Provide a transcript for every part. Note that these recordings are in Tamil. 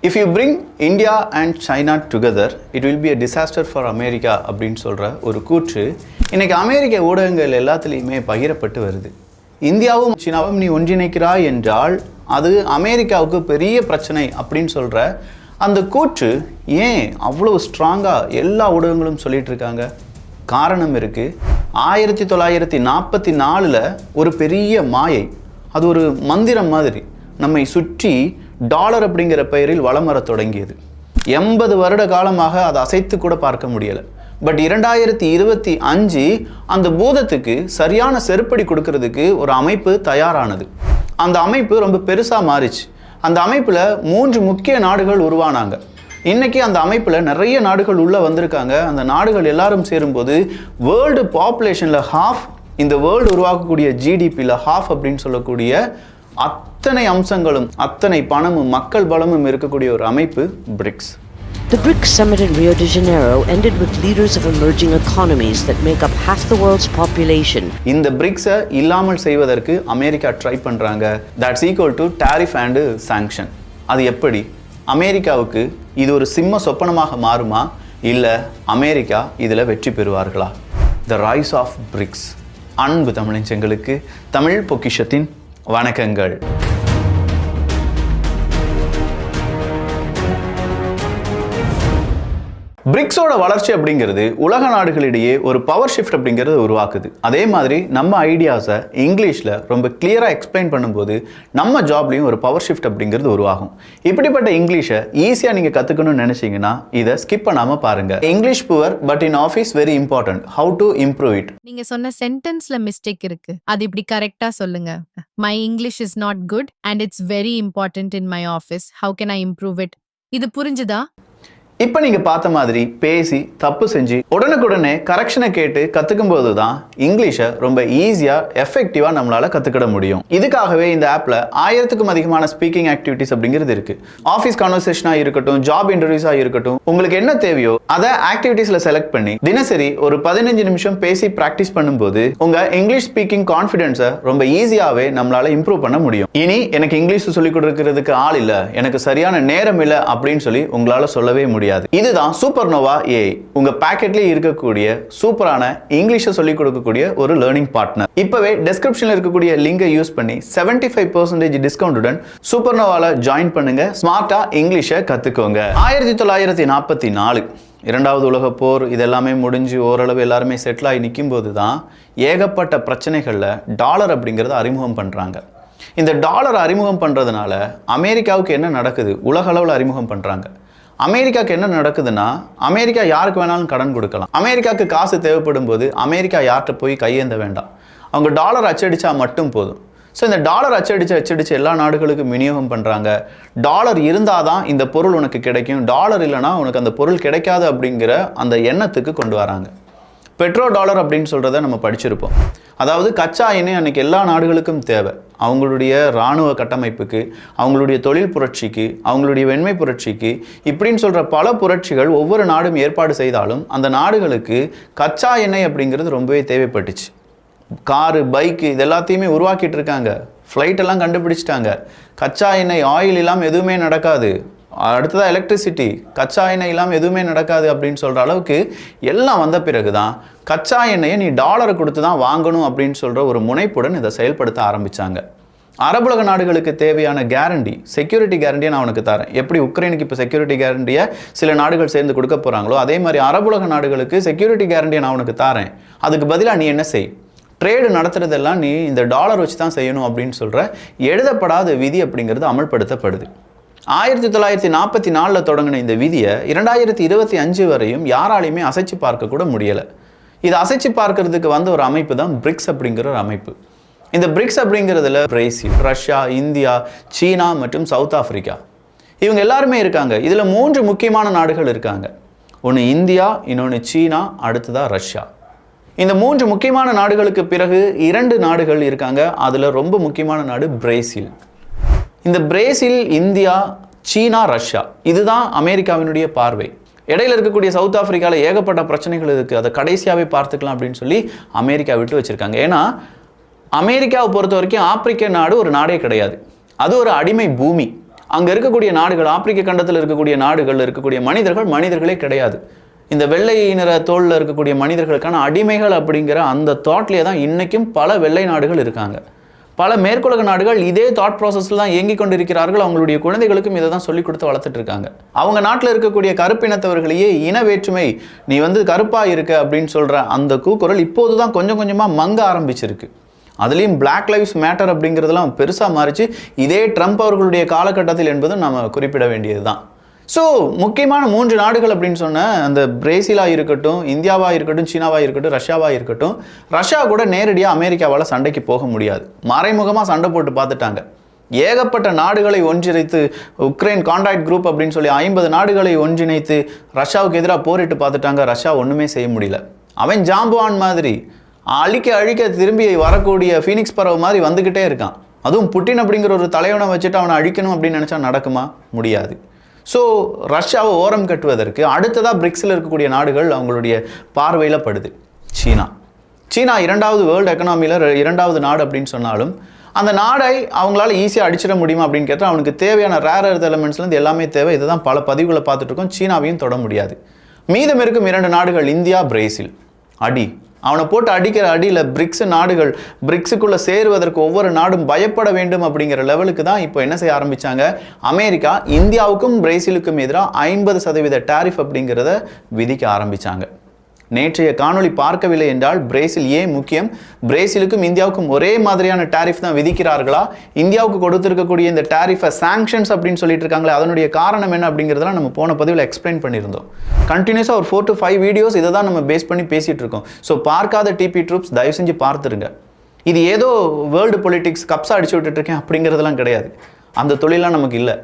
If you bring India and China together, it will be a disaster for America அப்படின்னு சொல்கிற ஒரு கூற்று இன்றைக்கி அமெரிக்க ஊடகங்கள் எல்லாத்துலேயுமே பகிரப்பட்டு வருது. இந்தியாவும் சீனாவும் நீ ஒன்றிணைக்கிறாய் என்றால் அது அமெரிக்காவுக்கு பெரிய பிரச்சனை அப்படின்னு சொல்கிற அந்த கூற்று ஏன் அவ்வளோ ஸ்ட்ராங்காக எல்லா ஊடகங்களும் சொல்லிகிட்டு இருக்காங்க? காரணம் இருக்குது. 1944 ஒரு பெரிய மாயை, அது ஒரு மந்திரம் மாதிரி நம்மை சுற்றி டாலர் அப்படிங்கிற பெயரில் வலம் வர தொடங்கியது. 80 வருட காலமாக அதை அசைத்து கூட பார்க்க முடியலை. பட் 2025 அந்த பூதத்துக்கு சரியான செருப்படி கொடுக்கறதுக்கு ஒரு அமைப்பு தயாரானது. அந்த அமைப்பு ரொம்ப பெருசாக மாறிச்சு. அந்த அமைப்பில் 3 முக்கிய நாடுகள் உருவானாங்க. இன்றைக்கி அந்த அமைப்பில் நிறைய நாடுகள் உள்ளே வந்திருக்காங்க. அந்த நாடுகள் எல்லாரும் சேரும்போது வேர்ல்டு பாப்புலேஷனில் ஹாஃப், இந்த வேர்ல்டு உருவாக்கக்கூடிய ஜிடிபியில் ஹாஃப் அப்படின்னு சொல்லக்கூடிய அத்தனை அம்சங்களும் அத்தனை பணமும் மக்கள் பலமும் இருக்கக்கூடிய ஒரு அமைப்பு BRICS. The BRICS summit in Rio de Janeiro ended with leaders of emerging economies that make up half the world's population. இந்த பிரிக்ஸை இல்லாமல் செய்வதற்கு அமெரிக்கா ட்ரை பண்ணுறாங்க. That's equal to tariff and sanction. அது எப்படி? அமெரிக்காவுக்கு இது ஒரு சிம்ம சொப்பனமாக மாறுமா, இல்லை அமெரிக்கா இதில் வெற்றி பெறுவார்களா? த ரைஸ் ஆஃப் பிரிக்ஸ். அன்பு தமிழஞ்சங்களுக்கு தமிழ் பொக்கிஷத்தின் வணக்கங்கள். பிரிக்ஸோட வளர்ச்சி அப்படிங்கிறது உலக நாடுகளிடையே ஒரு பவர் ஷிஃப்ட் அப்படிங்கிறது உருவாக்குது. அதே மாதிரி நம்ம ஐடியாஸை இங்கிலீஷில் ரொம்ப கிளியராக எக்ஸ்பிளைன் பண்ணும்போது நம்ம ஜாப்லேயும் ஒரு பவர் ஷிஃப்ட் அப்படிங்கிறது உருவாகும். இப்படிப்பட்ட இங்கிலீஷை ஈஸியாக நீங்கள் கற்றுக்கணும்னு நினச்சிங்கன்னா இதை ஸ்கிப் பண்ணாமல் பாருங்கள். English poor but in office very important. How to improve it? நீங்க சொன்ன சென்டென்ஸ்ல மிஸ்டேக் இருக்கு, அது இப்படி கரெக்டா சொல்லுங்க. My English is not good and it's very important in my office. How can I improve it? இது புரிஞ்சுதா? இப்போ நீங்கள் பார்த்த மாதிரி பேசி தப்பு செஞ்சு உடனுக்குடனே கரெக்ஷனை கேட்டு கற்றுக்கும் போது தான் இங்கிலீஷை ரொம்ப ஈஸியாக எஃபெக்டிவாக நம்மளால் கற்றுக்கிட முடியும். இதுக்காகவே இந்த ஆப்பில் 1000க்கும் அதிகமான ஸ்பீக்கிங் ஆக்டிவிட்டிஸ் அப்படிங்கிறது இருக்குது. ஆஃபீஸ் கான்வர்சேஷனாக இருக்கட்டும், ஜாப் இன்டர்வியூஸாக இருக்கட்டும், உங்களுக்கு என்ன தேவையோ அதை ஆக்டிவிட்டீஸில் செலக்ட் பண்ணி தினசரி ஒரு 15 நிமிஷம் பேசி ப்ராக்டிஸ் பண்ணும்போது உங்கள் இங்கிலீஷ் ஸ்பீக்கிங் கான்ஃபிடென்ஸை ரொம்ப ஈஸியாகவே நம்மளால் இம்ப்ரூவ் பண்ண முடியும். இனி எனக்கு இங்கிலீஷ் சொல்லிக் கொடுக்கறதுக்கு ஆள் இல்லை, எனக்கு சரியான நேரம் இல்லை அப்படின்னு சொல்லி உங்களால் சொல்லவே முடியும். இதுதான் சூப்பர்னோவா ஏஐ, உங்க பாக்கெட்லயே இருக்கக்கூடிய சூப்பரான இங்கிலீஷை சொல்லிக் கொடுக்கக்கூடிய ஒரு லேர்னிங் பார்ட்னர். இப்பவே டிஸ்கிரிப்ஷன்ல இருக்கக்கூடிய லிங்கை யூஸ் பண்ணி 75% டிஸ்கவுண்டுடன் சூப்பர்னோவால ஜாயின் பண்ணுங்க. ஸ்மார்ட்டா இங்கிலீஷை கத்துக்கோங்க. 1944 இரண்டாவது உலக போர் இதெல்லாமே முடிஞ்சு ஓரளவு எல்லாருமே செட்டில் ஆகி நிற்கும் போது தான் ஏகப்பட்ட பிரச்சனைகளில் டாலர் அப்படிங்கிறத அறிமுகம் பண்ணுறாங்க. இந்த டாலர் அறிமுகம் பண்ணுறதுனால அமெரிக்காவுக்கு என்ன நடக்குது? உலக அளவில் அறிமுகம் பண்ணுறாங்க. அமெரிக்காவுக்கு என்ன நடக்குதுன்னா, அமெரிக்கா யாருக்கு வேணாலும் கடன் கொடுக்கலாம். அமெரிக்காவுக்கு காசு தேவைப்படும் போது அமெரிக்கா யார்கிட்ட போய் கையேந்த வேண்டாம், அவங்க டாலர் அச்சடிச்சா மட்டும் போதும். ஸோ இந்த டாலர் அச்சடிச்சு எல்லா நாடுகளுக்கும் விநியோகம் பண்ணுறாங்க. டாலர் இருந்தால் தான் இந்த பொருள் உனக்கு கிடைக்கும், டாலர் இல்லைனா உனக்கு அந்த பொருள் கிடைக்காது அப்படிங்கிற அந்த எண்ணத்துக்கு கொண்டு வராங்க. பெட்ரோ டாலர் அப்படின்னு சொல்கிறத நம்ம படிச்சிருப்போம். அதாவது கச்சா எண்ணெய் அன்றைக்கி எல்லா நாடுகளுக்கும் தேவை. அவங்களுடைய இராணுவ கட்டமைப்புக்கு, அவங்களுடைய தொழில் புரட்சிக்கு, அவங்களுடைய வெண்மை புரட்சிக்கு, இப்படின்னு சொல்கிற பல புரட்சிகள் ஒவ்வொரு நாடும் ஏற்பாடு செய்தாலும் அந்த நாடுகளுக்கு கச்சா எண்ணெய் அப்படிங்கிறது ரொம்பவே தேவைப்பட்டுச்சு. காரு, பைக்கு இது எல்லாத்தையுமே உருவாக்கிட்டு இருக்காங்க. ஃப்ளைட்டெல்லாம் கண்டுபிடிச்சிட்டாங்க. கச்சா எண்ணெய், ஆயில் இல்லாமல் எதுவுமே நடக்காது. அடுத்ததாக எலக்ட்ரிசிட்டி, கச்சா எண்ணெய் இல்லாமல் எதுவுமே நடக்காது அப்படின்னு சொல்கிற அளவுக்கு எல்லாம் வந்த பிறகு தான் கச்சா எண்ணெயை நீ டாலரை கொடுத்து தான் வாங்கணும் அப்படின்னு சொல்கிற ஒரு முனைப்புடன் இதை செயல்படுத்த ஆரம்பித்தாங்க. அரபுலக நாடுகளுக்கு தேவையான கேரண்டி, செக்யூரிட்டி கேரண்டியை நான் உனக்கு தரேன். எப்படி உக்ரைனுக்கு இப்போ செக்யூரிட்டி கேரண்டியை சில நாடுகள் சேர்ந்து கொடுக்க போகிறாங்களோ அதே மாதிரி அரபுலக நாடுகளுக்கு செக்யூரிட்டி கேரண்டியை நான் உனக்கு தரேன். அதுக்கு பதிலாக நீ என்ன செய், ட்ரேடு நடத்துறதெல்லாம் நீ இந்த டாலர் வச்சு தான் செய்யணும் அப்படின்னு சொல்கிற எழுதப்படாத விதி அப்படிங்கிறது அமல்படுத்தப்படுது. 1944 தொடங்கின இந்த விதியை 2025 வரையும் யாராலையுமே அசைச்சு பார்க்க கூட முடியலை. இதை அசைச்சு பார்க்கறதுக்கு வந்த ஒரு அமைப்பு தான் பிரிக்ஸ் அப்படிங்கிற ஒரு அமைப்பு. இந்த பிரிக்ஸ் அப்படிங்கிறதுல பிரேசில், ரஷ்யா, இந்தியா, சீனா மற்றும் சவுத் ஆப்பிரிக்கா இவங்க எல்லாருமே இருக்காங்க. இதில் 3 முக்கியமான நாடுகள் இருக்காங்க. ஒன்று இந்தியா, இன்னொன்று சீனா, அடுத்ததாக ரஷ்யா. இந்த 3 முக்கியமான நாடுகளுக்கு பிறகு 2 நாடுகள் இருக்காங்க. அதில் ரொம்ப முக்கியமான நாடு பிரேசில். இந்த பிரேசில், இந்தியா, சீனா, ரஷ்யா இதுதான் அமெரிக்காவினுடைய பார்வை. இடையில இருக்கக்கூடிய சவுத் ஆப்பிரிக்காவில் ஏகப்பட்ட பிரச்சனைகள் இருக்குது, அதை கடைசியாகவே பார்த்துக்கலாம் அப்படின்னு சொல்லி அமெரிக்கா விட்டு வச்சுருக்காங்க. ஏன்னா அமெரிக்காவை பொறுத்த வரைக்கும் ஆப்பிரிக்க நாடு ஒரு நாடே கிடையாது, அது ஒரு அடிமை பூமி. அங்கே இருக்கக்கூடிய நாடுகள், ஆப்பிரிக்க கண்டத்தில் இருக்கக்கூடிய நாடுகளில் இருக்கக்கூடிய மனிதர்களே கிடையாது. இந்த வெள்ளை நிற தோளில் இருக்கக்கூடிய மனிதர்களுக்கான அடிமைகள் அப்படிங்கிற அந்த தாட்லேயே தான் இன்றைக்கும் பல வெள்ளை நாடுகள் இருக்காங்க. பல மேற்குலக நாடுகள் இதே தாட் ப்ராசஸில் தான் இயங்கி கொண்டிருக்கிறார்கள். அவங்களுடைய குழந்தைகளுக்கும் இதை தான் சொல்லிக் கொடுத்து வளர்த்துட்டு இருக்காங்க. அவங்க நாட்டில் இருக்கக்கூடிய கருப்பினத்தவர்களையே இன வேற்றுமை, நீ கருப்பாக இருக்க அப்படின்னு சொல்கிற அந்த கூக்குரல் இப்போது தான் கொஞ்சம் கொஞ்சமாக மங்க ஆரம்பிச்சிருக்கு. அதுலேயும் Black Lives Matter அப்படிங்கிறதுலாம் பெருசாக மாறிச்சு. இதே ட்ரம்ப் அவர்களுடைய காலகட்டத்தில் என்பதும் நம்ம குறிப்பிட வேண்டியது தான். ஸோ முக்கியமான 3 நாடுகள் அப்படின்னு சொன்ன அந்த பிரேசிலாக இருக்கட்டும், இந்தியாவாக இருக்கட்டும், சீனாவாக இருக்கட்டும், ரஷ்யாவாக இருக்கட்டும், ரஷ்யா கூட நேரடியாக அமெரிக்காவால் சண்டைக்கு போக முடியாது. மறைமுகமாக சண்டை போட்டு பார்த்துட்டாங்க. ஏகப்பட்ட நாடுகளை ஒன்றிணைத்து உக்ரைன் கான்டாக்ட் குரூப் அப்படின்னு சொல்லி 50 நாடுகளை ஒன்றிணைத்து ரஷ்யாவுக்கு எதிராக போரிட்டு பார்த்துட்டாங்க. ரஷ்யா ஒன்றுமே செய்ய முடியல. அவன் ஜாம்பவான் மாதிரி அழிக்க திரும்பி வரக்கூடிய ஃபீனிக்ஸ் பறவை மாதிரி வந்துக்கிட்டே இருக்கான். அதுவும் புட்டின் அப்படிங்கிற ஒரு தலைவனை வச்சுட்டு அவனை அழிக்கணும் அப்படின்னு நினச்சா நடக்குமா? முடியாது. ஸோ ரஷ்யாவை ஓரம் கட்டுவதற்கு அடுத்ததாக பிரிக்ஸில் இருக்கக்கூடிய நாடுகள் அவங்களுடைய பார்வையில் படுது. சீனா 2வது வேர்ல்டு எக்கனாமியில் 2வது நாடு அப்படின்னு சொன்னாலும் அந்த நாடை அவங்களால ஈஸியாக அடிச்சிட முடியுமா அப்படின்னு கேட்டால் அவனுக்கு தேவையான ரேர் எர்த் எலமெண்ட்ஸ்லேருந்து எல்லாமே தேவை. இதை தான் பல பதிவுகளை பார்த்துட்டு இருக்கோம். சீனாவையும் தொட முடியாது. மீதம் இருக்கும் 2 நாடுகள் இந்தியா, பிரேசில். அவனை போட்டு அடிக்கிற அடியில் பிரிக்ஸ் நாடுகள் பிரிக்ஸுக்குள்ளே சேருவதற்கு ஒவ்வொரு நாடும் பயப்பட வேண்டும் அப்படிங்கிற லெவலுக்கு தான் இப்போ என்ன செய்ய ஆரம்பித்தாங்க. அமெரிக்கா இந்தியாவுக்கும் பிரேசிலுக்கும் எதிராக 50% டாரிஃப் அப்படிங்கிறத விதிக்க ஆரம்பித்தாங்க. நேற்றைய காணொளி பார்க்கவில்லை என்றால் பிரேசில் ஏன் முக்கியம், பிரேசிலுக்கும் இந்தியாவுக்கும் ஒரே மாதிரியான டாரிஃப் தான் விதிக்கிறார்களா, இந்தியாவுக்கு கொடுத்துருக்கக்கூடிய இந்த டாரிஃபை சாங்ஷன்ஸ் அப்படின்னு சொல்லிட்டு இருக்காங்களே அதனுடைய காரணம் என்ன அப்படிங்கிறதெல்லாம் நம்ம போன பதிவில் எக்ஸ்பிளைன் பண்ணியிருந்தோம். கண்டினியூஸாக ஒரு 4 to 5 வீடியோஸ் இதை தான் நம்ம பேஸ் பண்ணி பேசிகிட்டு இருக்கோம். ஸோ பார்க்காத டிபி ட்ரூப்ஸ் தயவு செஞ்சு பார்த்துருங்க. இது ஏதோ வேர்ல்டு பொலிட்டிக்ஸ் கப்ஸாக அடிச்சு விட்டுட்ருக்கேன் அப்படிங்கிறதுலாம் கிடையாது. அந்த தொழிலாம் நமக்கு இல்லை.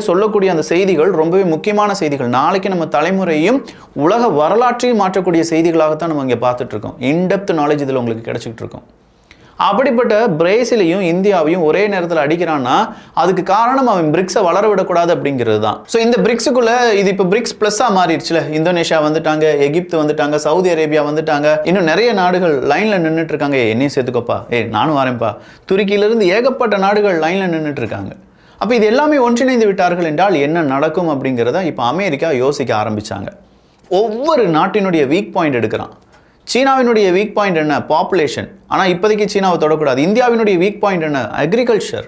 சொல்லக்கூடிய அந்த செய்திகள் ரொம்பவே முக்கியமான செய்திகள். நாளைக்கு நம்ம தலைமுறையும் உலக வரலாற்றையும் மாற்றக்கூடிய செய்திகளாகத்தான் நம்ம இங்கே பார்த்துட்டு இருக்கோம். இன்டெப்த் நாலேஜ் இதில் உங்களுக்கு கிடைச்சிக்கிட்டு இருக்கோம். அப்படிப்பட்ட பிரேசிலையும் இந்தியாவையும் ஒரே நேரத்தில் அடிக்கிறான்னா அதுக்கு காரணம் அவன் பிரிக்ஸை வளர விடக்கூடாது அப்படிங்கிறது தான். ஸோ இந்த பிரிக்ஸுக்குள்ள இது இப்போ பிரிக்ஸ் ப்ளஸ்ஸாக மாறிடுச்சுல. இந்தோனேஷியா வந்துட்டாங்க, எகிப்து வந்துட்டாங்க, சவுதி அரேபியா வந்துட்டாங்க, இன்னும் நிறைய நாடுகள் லைனில் நின்றுட்டு இருக்காங்க. என்னையும் சேர்த்துக்கோப்பா, நானும் வரேன்ப்பா. துருக்கியிலிருந்து ஏகப்பட்ட நாடுகள் லைனில் நின்றுட்டு இருக்காங்க. அப்போ இது எல்லாமே ஒன்றிணைந்து விட்டார்கள் என்றால் என்ன நடக்கும் அப்படிங்கிறத இப்போ அமெரிக்கா யோசிக்க ஆரம்பித்தாங்க. ஒவ்வொரு நாட்டினுடைய வீக் பாயிண்ட் எடுக்கிறான். சீனாவினுடைய வீக் பாயிண்ட் என்ன? பாப்புலேஷன். ஆனால் இப்போதைக்கு சீனாவை தொடக்கூடாது. இந்தியாவினுடைய வீக் பாயிண்ட் என்ன? அக்ரிகல்ச்சர்.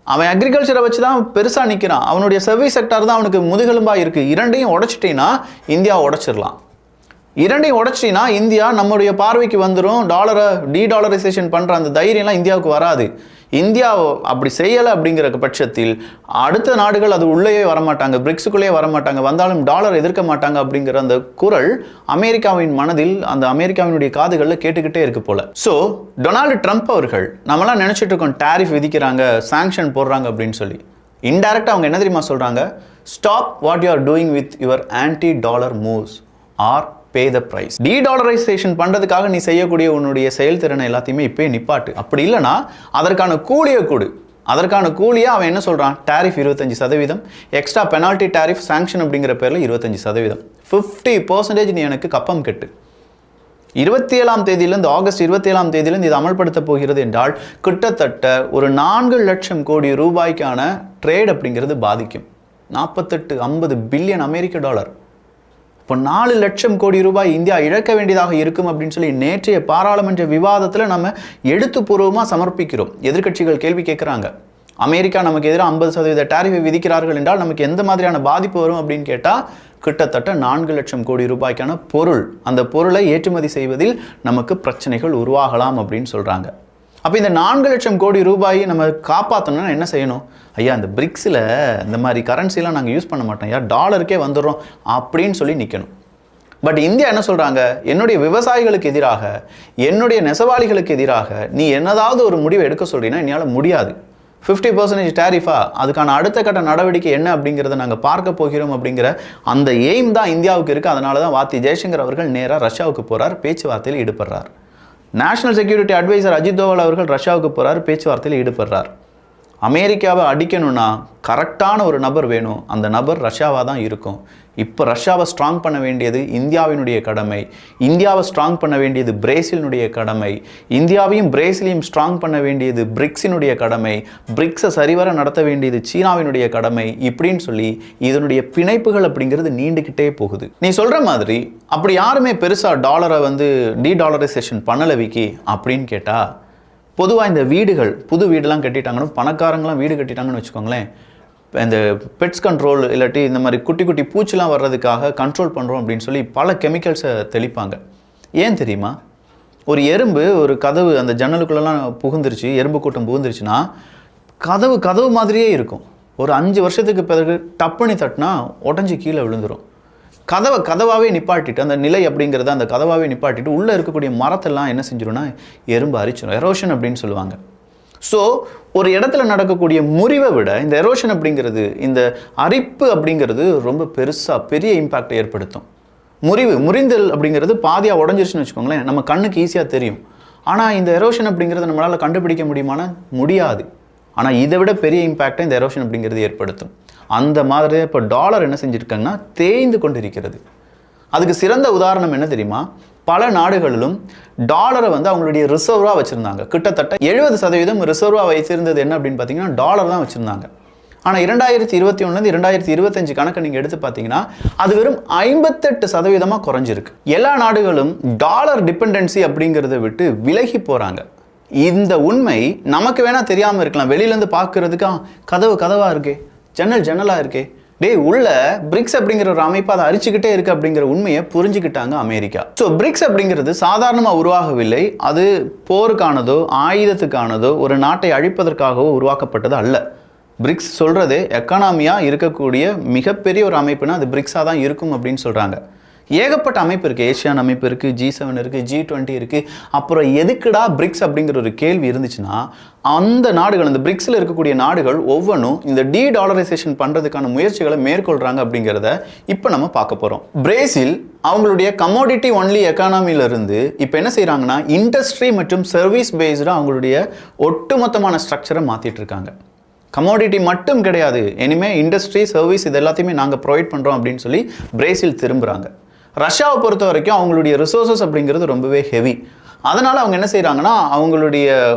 அவன் அக்ரிகல்ச்சரை வச்சு தான் பெருசாக நிற்கிறான். அவனுடைய சர்வீஸ் செக்டார் தான் அவனுக்கு முதுகெலும்பாக இருக்குது. 2ஐயும் உடைச்சிட்டீங்கன்னா இந்தியா உடைச்சிடலாம். 2ஐயும் உடைச்சிட்டிங்கன்னா இந்தியா நம்முடைய பார்வைக்கு வந்துடும். டாலரை டீடாலரைசேஷன் பண்ணுற அந்த தைரியம்லாம் இந்தியாவுக்கு வராது. இந்தியா அப்படி செய்யலை அப்படிங்கிற பட்சத்தில் அடுத்த நாடுகள் அது உள்ளேயே வரமாட்டாங்க, பிரிக்ஸுக்குள்ளேயே வரமாட்டாங்க, வந்தாலும் டாலர் எதிர்க்க மாட்டாங்க அப்படிங்கிற அந்த குரல் அமெரிக்காவின் மனதில், அந்த அமெரிக்காவினுடைய காதுகளில் கேட்டுக்கிட்டே இருக்கு போல. ஸோ டொனால்டு ட்ரம்ப் அவர்கள் நம்மளாம் நினச்சிட்டு இருக்கோம் டாரிஃப் விதிக்கிறாங்க, சாங்ஷன் போடுறாங்க அப்படின்னு சொல்லி. இன்டைரக்டாக அவங்க என்ன தெரியுமா சொல்கிறாங்க? Stop what you are doing with your anti dollar moves or pay the price. Dedollarisation பண்ணுறதுக்காக நீ செய்யக்கூடிய உன்னுடைய செயல்திறனை எல்லாத்தையுமே இப்போயே நிப்பாட்டு. அப்படி இல்லைனா அதற்கான கூலியை கொடு. அதற்கான கூலியை அவன் என்ன சொல்கிறான்? Tariff 25%, extra penalty tariff sanction அப்படிங்கிற பேரில் 25%, 50% நீ எனக்கு கப்பம் கட்டு. 27ஆம் தேதியிலிருந்து, ஆகஸ்ட் 27ஆம் தேதியிலிருந்து இது அமல்படுத்த போகிறது என்றால் கிட்டத்தட்ட ஒரு 4 லட்சம் கோடி ரூபாய்க்கான ட்ரேட் அப்படிங்கிறது பாதிக்கும். 48-50 பில்லியன் அமெரிக்க டாலர். இப்போ 4 லட்சம் கோடி ரூபாய் இந்தியா இழக்க வேண்டியதாக இருக்கும் அப்படின்னு சொல்லி நேற்றைய பாராளுமன்ற விவாதத்தில் நம்ம எழுத்துப்பூர்வமாக சமர்ப்பிக்கிறோம். எதிர்க்கட்சிகள் கேள்வி கேட்குறாங்க. அமெரிக்கா நமக்கு எதிராக 50% டாரிஃபை விதிக்கிறார்கள் என்றால் நமக்கு எந்த மாதிரியான பாதிப்பு வரும் அப்படின்னு கேட்டால் கிட்டத்தட்ட 4 லட்சம் கோடி ரூபாய்க்கான பொருள், அந்த பொருளை ஏற்றுமதி செய்வதில் நமக்கு பிரச்சனைகள் உருவாகலாம் அப்படின்னு சொல்கிறாங்க. அப்போ இந்த 4 லட்சம் கோடி ரூபாயை நம்ம காப்பாற்றணும்னா என்ன செய்யணும்? ஐயா, இந்த பிரிக்ஸில் இந்த மாதிரி கரன்சிலாம் நாங்கள் யூஸ் பண்ண மாட்டோம், ஐயா டாலருக்கே வந்துடுறோம் அப்படின்னு சொல்லி நிற்கணும். பட் இந்தியா என்ன சொல்கிறாங்க? என்னுடைய விவசாயிகளுக்கு எதிராக, என்னுடைய நெசவாளிகளுக்கு எதிராக நீ என்னதாவது ஒரு முடிவை எடுக்க சொல்கிறீங்கன்னா என்னால் முடியாது. 50% டாரிஃபா, அதுக்கான அடுத்த கட்ட நடவடிக்கை என்ன அப்படிங்கிறத நாங்கள் பார்க்க போகிறோம் அப்படிங்கிற அந்த எய்ம் தான் இந்தியாவுக்கு இருக்குது. அதனால தான் வாத்தி ஜெய்சங்கர் அவர்கள் நேராக ரஷ்யாவுக்கு போகிறார், பேச்சுவார்த்தையில் ஈடுபடுறார். National security advisor Ajit Doval அவர்கள் ரஷ்யாவுக்கு போகிறார், பேச்சுவார்த்தையில் ஈடுபடுறார். அமெரிக்காவை அடிக்கணும்னா கரெக்டான ஒரு நபர் வேணும். அந்த நபர் ரஷ்யாவாக தான் இருக்கும். இப்போ ரஷ்யாவை ஸ்ட்ராங் பண்ண வேண்டியது இந்தியாவினுடைய கடமை. இந்தியாவை ஸ்ட்ராங் பண்ண வேண்டியது பிரேசிலினுடைய கடமை. இந்தியாவையும் பிரேசிலையும் ஸ்ட்ராங் பண்ண வேண்டியது பிரிக்ஸினுடைய கடமை. பிரிக்ஸை சரிவர நடத்த வேண்டியது சீனாவினுடைய கடமை. இப்படின்னு சொல்லி இதனுடைய பிணைப்புகள் அப்படிங்கிறது நீண்டுக்கிட்டே போகுது. நீ சொல்கிற மாதிரி அப்படி யாருமே பெருசாக டாலரை டீடாலரைசேஷன் பண்ணலை விக்கி அப்படின்னு கேட்டால், பொதுவாக இந்த வீடுகள் புது வீடுலாம் கட்டிட்டாங்கன்னு பணக்காரங்களாம் வீடு கட்டிட்டாங்கன்னு வச்சுக்கோங்களேன், இந்த பெட்ஸ் கண்ட்ரோல் இல்லாட்டி இந்த மாதிரி குட்டி குட்டி பூச்சிலாம் வர்றதுக்காக கண்ட்ரோல் பண்ணுறோம் அப்படின்னு சொல்லி பல கெமிக்கல்ஸை தெளிப்பாங்க. ஏன் தெரியுமா? ஒரு எறும்பு ஒரு கதவு அந்த ஜன்னலுக்குள்ளெல்லாம் புகுந்துருச்சு, எறும்பு கூட்டம் புகுந்துருச்சுன்னா கதவு மாதிரியே இருக்கும். ஒரு 5 வருஷத்துக்கு பிறகு டப்புனி தட்டினா உடஞ்சி கீழே விழுந்துடும். கதவாகவே நிப்பாட்டிட்டு அந்த நிலை அப்படிங்கிறத அந்த கதவாகவே நிப்பாட்டிட்டு உள்ளே இருக்கக்கூடிய மரத்தெல்லாம் என்ன செஞ்சிடும்னா எறும்பு அரிச்சிடும். எரோஷன் அப்படின்னு சொல்லுவாங்க. ஸோ ஒரு இடத்துல நடக்கக்கூடிய முறிவை விட இந்த எரோஷன் அப்படிங்கிறது, இந்த அரிப்பு அப்படிங்கிறது ரொம்ப பெரிய இம்பேக்டை ஏற்படுத்தும். முறிந்தல் அப்படிங்கிறது பாதியாக உடஞ்சிருச்சுன்னு வச்சுக்கோங்களேன், நம்ம கண்ணுக்கு ஈஸியாக தெரியும். ஆனால் இந்த எரோஷன் அப்படிங்கிறத நம்மளால் கண்டுபிடிக்க முடியுமானா முடியாது. ஆனால் இதை விட பெரிய இம்பேக்டை இந்த எரோஷன் அப்படிங்கிறது ஏற்படுத்தும். அந்த மாதிரி இப்போ டாலர் என்ன செஞ்சுருக்காங்கன்னா தேய்ந்து கொண்டு இருக்கிறது. அதுக்கு சிறந்த உதாரணம் என்ன தெரியுமா? பல நாடுகளிலும் டாலரை அவங்களுடைய ரிசர்வாக வச்சுருந்தாங்க. கிட்டத்தட்ட 70% ரிசர்வாக வைத்திருந்தது என்ன அப்படின்னு பார்த்தீங்கன்னா டாலர் தான் வச்சுருந்தாங்க. ஆனால் 2021 2025 கணக்கை நீங்கள் எடுத்து பார்த்தீங்கன்னா அது வெறும் 58% குறைஞ்சிருக்கு. எல்லா நாடுகளும் டாலர் டிபெண்டன்சி அப்படிங்கிறத விட்டு விலகி போகிறாங்க. இந்த உண்மை நமக்கு வேணால் தெரியாமல் இருக்கலாம். வெளியிலேருந்து பார்க்கறதுக்கு கதவாக இருக்கே, ஜன்னலாக இருக்கே, உள்ள பிரிக்ஸ் அப்படிங்கிற ஒரு அமைப்பு அதை அரிச்சுக்கிட்டே இருக்கு அப்படிங்கிற உண்மையை புரிஞ்சுக்கிட்டாங்க அமெரிக்கா. ஸோ பிரிக்ஸ் அப்படிங்கிறது சாதாரணமாக உருவாகவில்லை. அது போருக்கானதோ ஆயுதத்துக்கானதோ ஒரு நாட்டை அழிப்பதற்காகவோ உருவாக்கப்பட்டது அல்ல. பிரிக்ஸ் சொல்றது எக்கானமியாக இருக்கக்கூடிய மிகப்பெரிய ஒரு அமைப்புனா அது பிரிக்ஸாக தான் இருக்கும் அப்படின்னு சொல்கிறாங்க. ஏகப்பட்ட அமைப்பு இருக்குது. ஏஷியான் அமைப்பு இருக்குது, G7 இருக்குது, G20 இருக்குது. அப்புறம் எதுக்குடா பிரிக்ஸ் அப்படிங்கிற ஒரு கேள்வி இருந்துச்சுன்னா, அந்த நாடுகள், அந்த பிரிக்ஸில் இருக்கக்கூடிய நாடுகள் ஒவ்வொன்றும் இந்த டீடாலரைசேஷன் பண்ணுறதுக்கான முயற்சிகளை மேற்கொள்கிறாங்க அப்படிங்கிறத இப்போ நம்ம பார்க்க போகிறோம். பிரேசில் அவங்களுடைய கமோடிட்டி ஒன்லி எக்கானமியிலிருந்து இப்போ என்ன செய்கிறாங்கன்னா இண்டஸ்ட்ரி மற்றும் சர்வீஸ் பேஸ்டாக அவங்களுடைய ஒட்டுமொத்தமான ஸ்ட்ரக்சரை மாற்றிட்டு இருக்காங்க. கமோடிட்டி மட்டும் கிடையாது, இனிமேல் இண்டஸ்ட்ரி சர்வீஸ் இது எல்லாத்தையுமே நாங்கள் ப்ரொவைட் பண்ணுறோம் அப்படின்னு சொல்லி பிரேசில் திரும்புகிறாங்க. ரஷ்யாவை பொறுத்த வரைக்கும் அவங்களுடைய ரிசோர்ஸஸ் அப்படிங்கிறது ரொம்பவே ஹெவி. அதனால் அவங்க என்ன செய்கிறாங்கன்னா அவங்களுடைய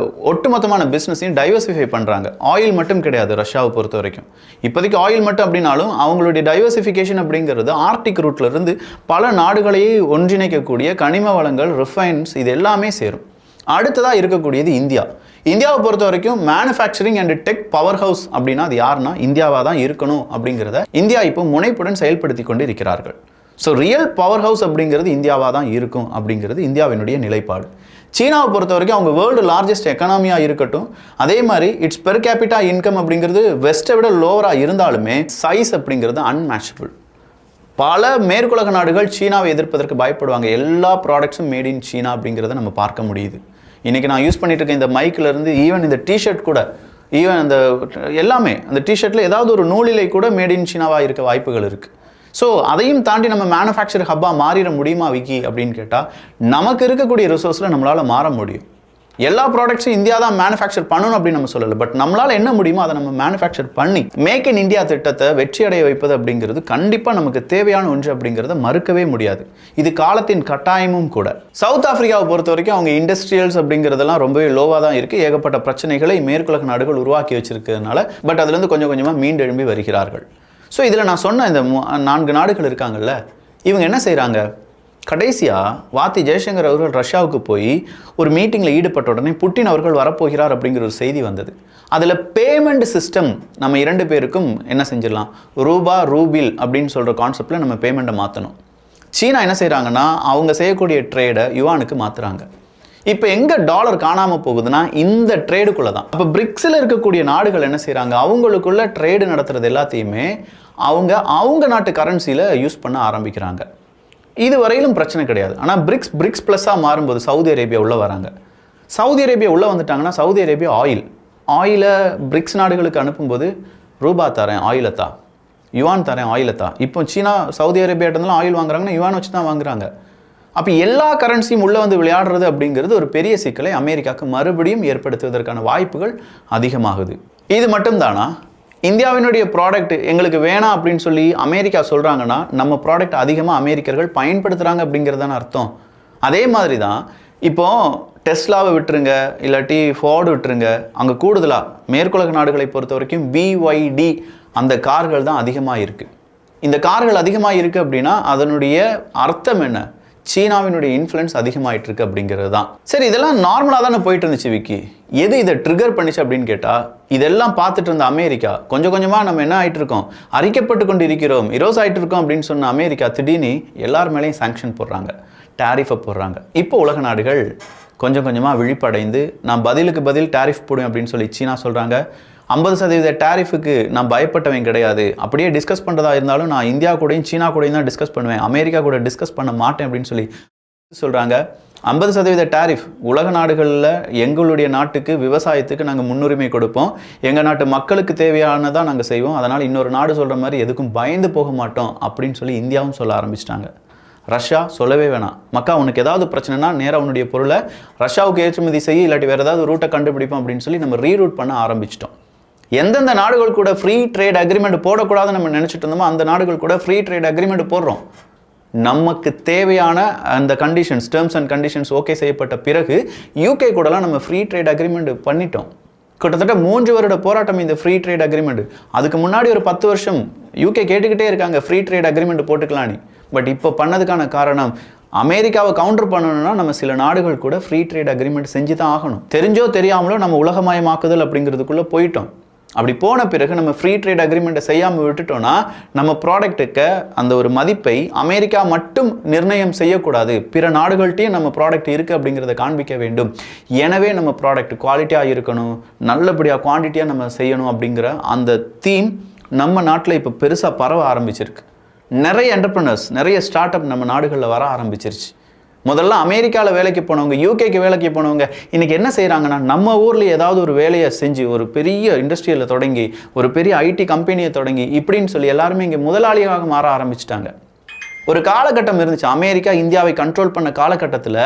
ஒட்டுமொத்தமான பிஸ்னஸையும் டைவர்சிஃபை பண்ணுறாங்க. ஆயில் மட்டும் கிடையாது ரஷ்யாவை பொறுத்த வரைக்கும். இப்போதைக்கு ஆயில் மட்டும் அப்படின்னாலும் அவங்களுடைய டைவர்சிஃபிகேஷன் அப்படிங்கிறது ஆர்டிக் ரூட்லேருந்து பல நாடுகளையே ஒன்றிணைக்கக்கூடிய கனிம வளங்கள், ரிஃபைன்ஸ் இது எல்லாமே சேரும். அடுத்ததாக இருக்கக்கூடியது இந்தியா. இந்தியாவை பொறுத்த வரைக்கும் manufacturing and tech power house அப்படின்னா அது யாருன்னா இந்தியாவாக தான் இருக்கணும் அப்படிங்கிறத இந்தியா இப்போ முனைப்புடன் செயல்படுத்தி கொண்டு இருக்கிறார்கள். ஸோ ரியல் பவர் ஹவுஸ் அப்படிங்கிறது இந்தியாவாக தான் இருக்கும் அப்படிங்கிறது இந்தியாவினுடைய நிலைப்பாடு. சீனாவை பொறுத்த வரைக்கும் அவங்க வேர்ல்டு லார்ஜஸ்ட் எக்கனாமியாக இருக்கட்டும், அதே மாதிரி இட்ஸ் பெர் கேபிட்டா இன்கம் அப்படிங்கிறது வெஸ்ட்டை விட லோவராக இருந்தாலுமே சைஸ் அப்படிங்கிறது அன்மேட்சபிள். பல மேற்குலக நாடுகள் சீனாவை எதிர்ப்பதற்கு பயப்படுவாங்க. எல்லா ப்ராடக்ட்ஸும் மேட் இன் சீனா அப்படிங்கிறத நம்ம பார்க்க முடியுது. இன்றைக்கி நான் யூஸ் பண்ணிட்டு இருக்க இந்த மைக்கிலேருந்து ஈவன் இந்த டிஷர்ட் கூட, ஈவன் அந்த எல்லாமே அந்த டிஷர்ட்டில் ஏதாவது ஒரு நூலிலை கூட மேட் இன் சீனாவாக இருக்க வாய்ப்புகள் இருக்குது. ஸோ அதையும் தாண்டி நம்ம மேனுஃபேக்சர் ஹப்பாக மாறிட முடியுமா விக்கி அப்படின்னு கேட்டால், நமக்கு இருக்கக்கூடிய ரிசோர்ஸில் நம்மளால் மாற முடியும். எல்லா ப்ராடக்ட்ஸும் இந்தியா தான் மேனுஃபேக்சர் பண்ணணும் அப்படின்னு நம்ம சொல்லலை. பட் நம்மளால் என்ன முடியுமோ அதை நம்ம மேனுஃபேக்சர் பண்ணி மேக் இன் இந்தியா திட்டத்தை வெற்றி அடைய வைப்பது அப்படிங்கிறது கண்டிப்பாக நமக்கு தேவையான ஒன்று அப்படிங்கிறத மறுக்கவே முடியாது. இது காலத்தின் கட்டாயமும் கூட. சவுத் ஆப்பிரிக்காவை பொறுத்த வரைக்கும் அவங்க இண்டஸ்ட்ரியல்ஸ் அப்படிங்கிறதெல்லாம் ரொம்பவே லோவாக தான் இருக்குது. ஏகப்பட்ட பிரச்சனைகளை மேற்குலக நாடுகள் உருவாக்கி வச்சிருக்கிறதுனால பட் அதுலேருந்து கொஞ்சம் கொஞ்சமாக மீண்டெழும்பி வருகிறார்கள். ஸோ இதில் நான் சொன்ன இந்த 4 நாடுகள் இருக்காங்கல்ல, இவங்க என்ன செய்கிறாங்க? கடைசியாக வாத்தி ஜெய்சங்கர் அவர்கள் ரஷ்யாவுக்கு போய் ஒரு மீட்டிங்கில் ஈடுபட்ட உடனே புட்டின் அவர்கள் வரப்போகிறார் அப்படிங்கிற ஒரு செய்தி வந்தது. அதில் பேமெண்ட் சிஸ்டம் நம்ம 2 பேருக்கும் என்ன செஞ்சிடலாம், ரூபில் அப்படின்னு சொல்கிற கான்செப்டில் நம்ம பேமெண்ட்டை மாற்றணும். சீனா என்ன செய்கிறாங்கன்னா அவங்க செய்யக்கூடிய ட்ரேடை யுவானுக்கு மாற்றுறாங்க. இப்போ எங்கே டாலர் காணாமல் போகுதுன்னா இந்த ட்ரேடுக்குள்ளே தான். அப்போ பிரிக்ஸில் இருக்கக்கூடிய நாடுகள் என்ன செய்கிறாங்க, அவங்களுக்குள்ள ட்ரேடு நடத்துறது எல்லாத்தையுமே அவங்க நாட்டு கரன்சியில் யூஸ் பண்ண ஆரம்பிக்கிறாங்க. இது வரையிலும் பிரச்சனை கிடையாது. ஆனால் பிரிக்ஸ் ப்ளஸ்ஸாக மாறும்போது சவுதி அரேபியா உள்ளே வராங்க. சவுதி அரேபியா உள்ளே வந்துட்டாங்கன்னா சவுதி அரேபியா ஆயிலை பிரிக்ஸ் நாடுகளுக்கு அனுப்பும்போது ரூபா தரேன் ஆயிலை தா, யுவான் தரேன் ஆயிலை தா. இப்போ சீனா சவுதி அரேபியாட்டெல்லாம் ஆயில் வாங்குறாங்கன்னா யுவான் வச்சு தான் வாங்குறாங்க. அப்போ எல்லா கரன்சியும் உள்ளே வந்து விளையாடுறது அப்படிங்கிறது ஒரு பெரிய சிக்கலை அமெரிக்காவுக்கு மறுபடியும் ஏற்படுத்துவதற்கான வாய்ப்புகள் அதிகமாகுது. இது மட்டும் தானா? இந்தியாவினுடைய ப்ராடக்ட் எங்களுக்கு வேணாம் அப்படின்னு சொல்லி அமெரிக்கா சொல்கிறாங்கன்னா நம்ம ப்ராடக்ட் அதிகமாக அமெரிக்கர்கள் பயன்படுத்துகிறாங்க அப்படிங்கிறதான அர்த்தம். அதே மாதிரி தான் இப்போது டெஸ்லாவை விட்டுருங்க, இல்லாட்டி ஃபோர்டு விட்டுருங்க, அங்கே கூடுதலாக மேற்குலக நாடுகளை பொறுத்த வரைக்கும் BYD அந்த கார்கள் தான் அதிகமாக இருக்குது. இந்த கார்கள் அதிகமாக இருக்குது அப்படின்னா அதனுடைய அர்த்தம் என்ன? சீனாவினுடைய இன்ஃப்ளூயன்ஸ் அதிகமாகிட்டு இருக்கு அப்படிங்கிறது தான். சரி, இதெல்லாம் நார்மலாக தானே போயிட்டு இருந்துச்சு விக்கி. எது இதை ட்ரிகர் பண்ணிச்சு அப்படின்னு கேட்டால், இதெல்லாம் பார்த்துட்டு இருந்த அமெரிக்கா கொஞ்சம் கொஞ்சமாக நம்ம என்ன ஆகிட்டு இருக்கோம், அரிக்கப்பட்டு கொண்டு இருக்கிறோம், இரோஸ் ஆகிட்டு இருக்கோம் அப்படின்னு சொன்ன அமெரிக்கா திடீர்னு எல்லார் மேலேயும் சாங்ஷன் போடுறாங்க, டேரிஃபை போடுறாங்க. இப்போ உலக நாடுகள் கொஞ்சம் கொஞ்சமாக விழிப்படைந்து நான் பதிலுக்கு பதில் டேரிஃப் போடுவேன் அப்படின்னு சொல்லி சீனா சொல்கிறாங்க. 50% டேரிஃபுக்கு நான் பயப்பட்டவன் கிடையாது, அப்படியே டிஸ்கஸ் பண்ணுறதா இருந்தாலும் நான் இந்தியா கூடயும் சீனா கூடயும் தான் டிஸ்கஸ் பண்ணுவேன், அமெரிக்கா கூட டிஸ்கஸ் பண்ண மாட்டேன் அப்படின்னு சொல்லி சொல்கிறாங்க. 50% டேரிஃப் உலக நாடுகளில் எங்களுடைய நாட்டுக்கு விவசாயத்துக்கு நாங்கள் முன்னுரிமை கொடுப்போம், எங்கள் நாட்டு மக்களுக்கு தேவையானதான் நாங்கள் செய்வோம், அதனால் இன்னொரு நாடு சொல்கிற மாதிரி எதுக்கும் பயந்து போக மாட்டோம் அப்படின்னு சொல்லி இந்தியாவும் சொல்ல ஆரம்பிச்சிட்டாங்க. ரஷ்யா சொல்லவே வேணாம், மக்கா உனக்கு ஏதாவது பிரச்சனைனா நேராக உன்னுடைய பொருளை ரஷ்யாவுக்கு ஏற்றுமதி செய்ய, இல்லாட்டி வேறு ஏதாவது ரூட்டை கண்டுபிடிப்போம் அப்படின்னு சொல்லி நம்ம ரீரூட் பண்ண ஆரம்பிச்சிட்டோம். எந்தெந்த நாடுகள் கூட ஃப்ரீ ட்ரேட் அக்ரிமெண்ட் போடக்கூடாதுன்னு நம்ம நினச்சிட்டு இருந்தோமோ அந்த நாடுகள் கூட ஃப்ரீ ட்ரேட் அக்ரிமெண்ட் போடுறோம். நமக்கு தேவையான அந்த conditions, terms and conditions okay செய்யப்பட்ட பிறகு UK கூடலாம் நம்ம ஃப்ரீ ட்ரேட் அக்ரிமெண்ட் பண்ணிட்டோம். கிட்டத்தட்ட 3 வருட போராட்டம் இந்த ஃப்ரீ ட்ரேட் அக்ரிமெண்ட். அதுக்கு முன்னாடி ஒரு 10 வருஷம் UK கேட்டுக்கிட்டே இருக்காங்க ஃப்ரீ ட்ரேட் அக்ரிமெண்ட் போட்டுக்கலான்னு. பட் இப்போ பண்ணதுக்கான காரணம், அமெரிக்காவை கவுண்டர் பண்ணணும்னா நம்ம சில நாடுகள் கூட ஃப்ரீ ட்ரேட் அக்ரிமெண்ட் செஞ்சு தான் ஆகணும். தெரிஞ்சோ தெரியாமலோ நம்ம உலகமயமாக்குதல் அப்படிங்கிறதுக்குள்ளே போயிட்டோம். அப்படி போன பிறகு நம்ம ஃப்ரீ ட்ரேட் அக்ரிமெண்ட்டை செய்யாமல் விட்டுட்டோம்னா நம்ம ப்ராடக்ட்டுக்கு அந்த ஒரு மதிப்பை அமெரிக்கா மட்டும் நிர்ணயம் செய்யக்கூடாது, பிற நாடுகள்கிட்டையும் நம்ம ப்ராடக்ட் இருக்குது அப்படிங்கிறத காண்பிக்க வேண்டும். எனவே நம்ம ப்ராடக்ட் குவாலிட்டியாக இருக்கணும், நல்லபடியாக குவான்டிட்டியாக நம்ம செய்யணும் அப்படிங்கிற அந்த தீம் நம்ம நாட்டில் இப்போ பெருசாக பரவ ஆரம்பிச்சிருக்கு. நிறைய என்டர்பிரனர்ஸ், நிறைய ஸ்டார்ட் அப் நம்ம நாடுகளில் வர ஆரம்பிச்சிருச்சு. முதல்ல அமெரிக்காவில் வேலைக்கு போனவங்க, UKக்கு வேலைக்கு போனவங்க இன்றைக்கி என்ன செய்கிறாங்கன்னா, நம்ம ஊரில் ஏதாவது ஒரு வேலையை செஞ்சு ஒரு பெரிய இண்டஸ்ட்ரியில் தொடங்கி, ஒரு பெரிய IT கம்பெனியை தொடங்கி இப்படின்னு சொல்லி எல்லாருமே இங்கே முதலாளியாக மாற ஆரம்பிச்சிட்டாங்க. ஒரு காலகட்டம் இருந்துச்சு, அமெரிக்கா இந்தியாவை கண்ட்ரோல் பண்ண காலகட்டத்தில்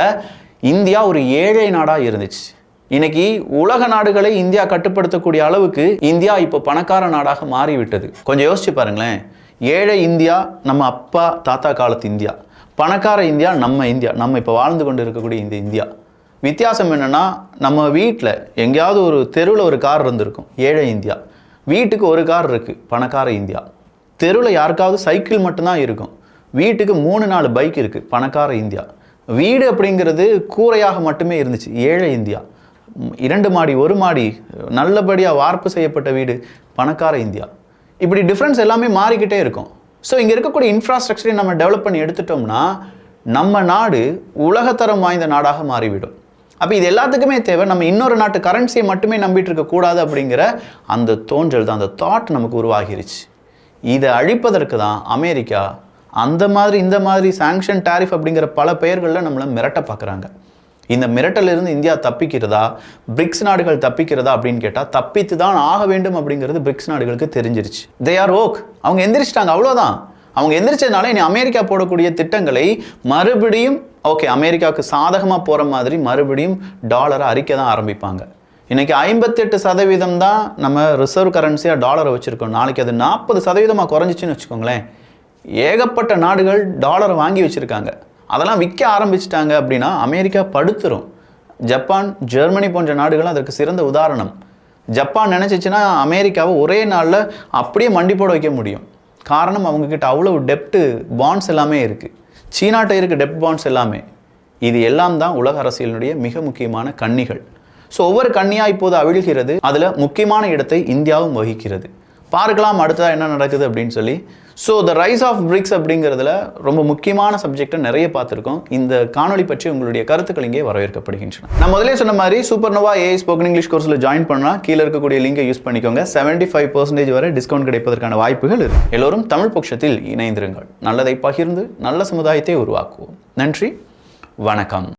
இந்தியா ஒரு ஏழை நாடாக இருந்துச்சு. இன்னைக்கு உலக நாடுகளை இந்தியா கட்டுப்படுத்தக்கூடிய அளவுக்கு இந்தியா இப்போ பணக்கார நாடாக மாறிவிட்டது. கொஞ்சம் யோசிச்சு பாருங்களேன், ஏழை இந்தியா நம்ம அப்பா தாத்தா காலத்து இந்தியா, பணக்கார இந்தியா நம்ம இந்தியா, நம்ம இப்போ வாழ்ந்து கொண்டு இருக்கக்கூடிய இந்த இந்தியா. வித்தியாசம் என்னென்னா, நம்ம வீட்டில் எங்கேயாவது ஒரு தெருவில் ஒரு கார் இருந்திருக்கும், ஏழை இந்தியா. வீட்டுக்கு ஒரு கார் இருக்குது, பணக்கார இந்தியா. தெருவில் யாருக்காவது சைக்கிள் மட்டும்தான் இருக்கும், வீட்டுக்கு 3-4 பைக் இருக்குது, பணக்கார இந்தியா. வீடு அப்படிங்கிறது கூரையாக மட்டுமே இருந்துச்சு, ஏழை இந்தியா. 2 மாடி 1 மாடி நல்லபடியாக வார்ப்பு செய்யப்பட்ட வீடு, பணக்கார இந்தியா. இப்படி டிஃப்ரென்ஸ் எல்லாமே மாறிக்கிட்டே இருக்கும். ஸோ இங்கே இருக்கக்கூடிய இன்ஃப்ராஸ்ட்ரக்சரை நம்ம டெவலப் பண்ணி எடுத்துட்டோம்னா நம்ம நாடு உலகத்தரம் வாய்ந்த நாடாக மாறிவிடும். அப்போ இது எல்லாத்துக்குமே தேவை, நம்ம இன்னொரு நாட்டு கரன்சியை மட்டுமே நம்பிட்டு இருக்கக்கூடாது அப்படிங்கிற அந்த தோன்றல் தான், அந்த தாட் நமக்கு உருவாகிருச்சு. இதை அழிப்பதற்கு தான் அமெரிக்கா அந்த மாதிரி இந்த மாதிரி சாங்ஷன் டேரிஃப் அப்படிங்கிற பல பெயர்களில் நம்மளை மிரட்ட பார்க்குறாங்க. இந்த மிரட்டலிருந்து இந்தியா தப்பிக்கிறதா, பிரிக்ஸ் நாடுகள் தப்பிக்கிறதா அப்படின்னு கேட்டால் தப்பித்து தான் ஆக வேண்டும் அப்படிங்கிறது பிரிக்ஸ் நாடுகளுக்கு தெரிஞ்சிருச்சு. தே ஆர் ஓக், அவங்க எந்திரிச்சிட்டாங்க, அவ்வளோதான். அவங்க எந்திரிச்சதுனால இனி அமெரிக்கா போடக்கூடிய திட்டங்களை மறுபடியும் ஓகே அமெரிக்காவுக்கு சாதகமாக போகிற மாதிரி மறுபடியும் டாலரை அரிக்க தான் ஆரம்பிப்பாங்க. இன்றைக்கி 58% தான் நம்ம ரிசர்வ் கரன்சியாக டாலரை வச்சுருக்கோம். நாளைக்கு அது 40% குறைஞ்சிச்சின்னு வச்சுக்கோங்களேன். ஏகப்பட்ட நாடுகள் டாலரை வாங்கி வச்சுருக்காங்க, அதெல்லாம் விற்க ஆரம்பிச்சிட்டாங்க அப்படின்னா அமெரிக்கா படுத்துரும். ஜப்பான், ஜெர்மனி போன்ற நாடுகள் அதற்கு சிறந்த உதாரணம். ஜப்பான் நினச்சிச்சுன்னா அமெரிக்காவை ஒரே நாளில் அப்படியே மண்டி போட வைக்க முடியும். காரணம், அவங்கக்கிட்ட அவ்வளோ டெப்ட்டு பாண்ட்ஸ் எல்லாமே இருக்குது, சீனாட்ட இருக்குது டெப்ட் பாண்ட்ஸ் எல்லாமே. இது எல்லாம் தான் உலக அரசியலினுடைய மிக முக்கியமான கன்னிகள். ஸோ ஒவ்வொரு கன்னியாக இப்போது அவிழ்கிறது, அதில் முக்கியமான இடத்தை இந்தியாவும் வகிக்கிறது. பார்க்கலாம் அடுத்ததாக என்ன நடக்குது அப்படின்னு சொல்லி. So the rise of BRICS அப்படிங்கிறதுல ரொம்ப முக்கியமான சப்ஜெக்டை நிறைய பார்த்துருக்கோம். இந்த காணொலி பற்றி உங்களுடைய கருத்துக்கள் இங்கே வரவேற்கப்படுகின்றன. நான் முதலே சொன்ன மாதிரி சூப்பர்னோவா AI ஸ்போக்கன் இங்கிலீஷ் கோர்ஸில் ஜாயின் பண்ணால் கீழே இருக்கக்கூடிய லிங்கை யூஸ் பண்ணிக்கோங்க. 75% வரை டிஸ்கவுண்ட் கிடைப்பதற்கான வாய்ப்புகள் இருக்கு. எல்லோரும் தமிழ் பட்சத்தில் இணைந்திருங்கள். நல்லதை பகிர்ந்து நல்ல சமுதாயத்தை உருவாக்குவோம். நன்றி, வணக்கம்.